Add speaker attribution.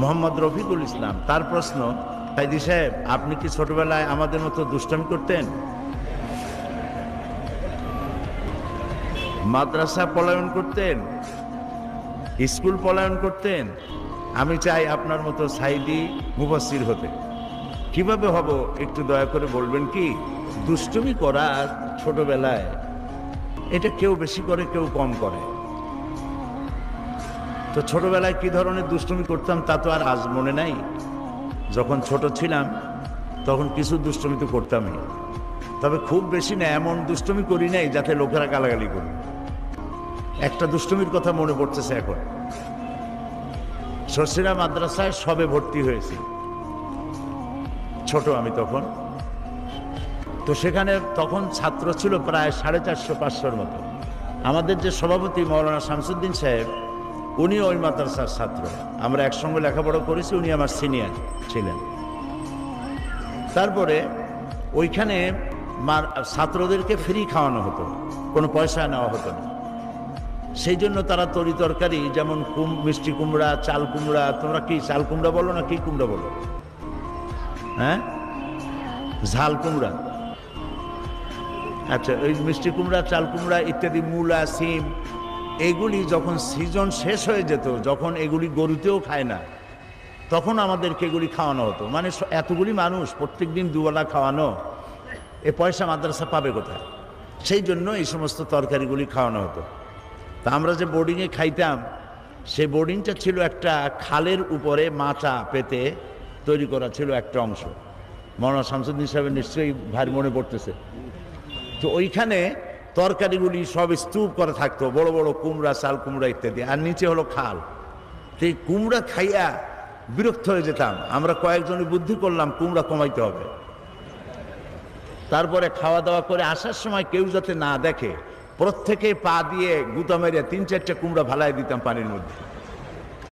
Speaker 1: মোহাম্মদ রফিকুল ইসলাম। তার প্রশ্ন, কাইদি সাহেব আপনি কি ছোটবেলায় আমাদের মতো দুষ্টামি করতেন? মাদ্রাসা পলায়ন করতেন? স্কুল পলায়ন করতেন? আমি চাই আপনার মতো সাইদি মুফাসসির হতে। কিভাবে হব একটু দয়া করে বলবেন কি? দুষ্টুমি করা ছোটবেলায় এটা কেউ বেশি করে কেউ কম করে। তো ছোটবেলায় কি ধরনের দুষ্টুমি করতাম তা তো আর আজ মনে নাই। যখন ছোট ছিলাম তখন কিছু দুষ্টুমি তো করতামই, তবে খুব বেশি না, এমন দুষ্টুমি করি নাই যাতে লোকেরা গালাগালি করে। একটা দুষ্টুমির কথা মনে পড়তেছে এখন। শর্ষিরা মাদ্রাসায় সবে ভর্তি হয়েছি, ছোট আমি তখন। তো সেখানে তখন ছাত্র ছিল প্রায় 450-500-র মতো। আমাদের যে সভাপতি মৌলানা শামসুদ্দিন সাহেব, উনি ওই মাদ্রাসার ছাত্র। আমরা একসঙ্গে লেখাপড়া করেছি, উনি আমার সিনিয়র ছিলেন। তারপরে ওইখানে ছাত্রদেরকে ফ্রি খাওয়ানো হতো, কোনো পয়সা নেওয়া হতো না। সেই জন্য তারা তরি তরকারি, যেমন মিষ্টি কুমড়া, চাল কুমড়া, তোমরা কি চাল কুমড়া বলো না কি কুমড়া বলো? হ্যাঁ, ঝাল কুমড়া। আচ্ছা, ওই মিষ্টি কুমড়া, চাল কুমড়া ইত্যাদি, মূলা, সিম, এগুলি যখন সিজন শেষ হয়ে যেত, যখন এগুলি গরুতেও খায় না, তখন আমাদেরকে এগুলি খাওয়ানো হতো। মানে এতগুলি মানুষ প্রত্যেক দিন দুবেলা খাওয়ানো, এ পয়সা মাদ্রাসা পাবে কোথায়? সেই জন্য এই সমস্ত তরকারিগুলি খাওয়ানো হতো। তা আমরা যে বোর্ডিংয়ে খাইতাম, সেই বোর্ডিংটা ছিল একটা খালের উপরে মাচা পেতে তৈরি করা ছিল একটা অংশ। মৌলানা শামসুদ্দিন সাহেবের নিশ্চয়ই ভারী মনে পড়তেছে। তো ওইখানে তরকারিগুলি সব স্তূপ করে থাকতো, বড় বড় কুমড়া, চাল কুমড়া ইত্যাদি, আর নিচে হলো খাল। তো এই কুমড়া খাইয়া বিরক্ত হয়ে যেতাম। আমরা কয়েকজনে বুদ্ধি করলাম কুমড়া কমাইতে হবে। তারপরে খাওয়া দাওয়া করে আসার সময় কেউ যাতে না দেখে, প্রত্যেকে পা দিয়ে গুতা মেরে 3-4টা কুমড়া ভালাই দিতাম পানির মধ্যে।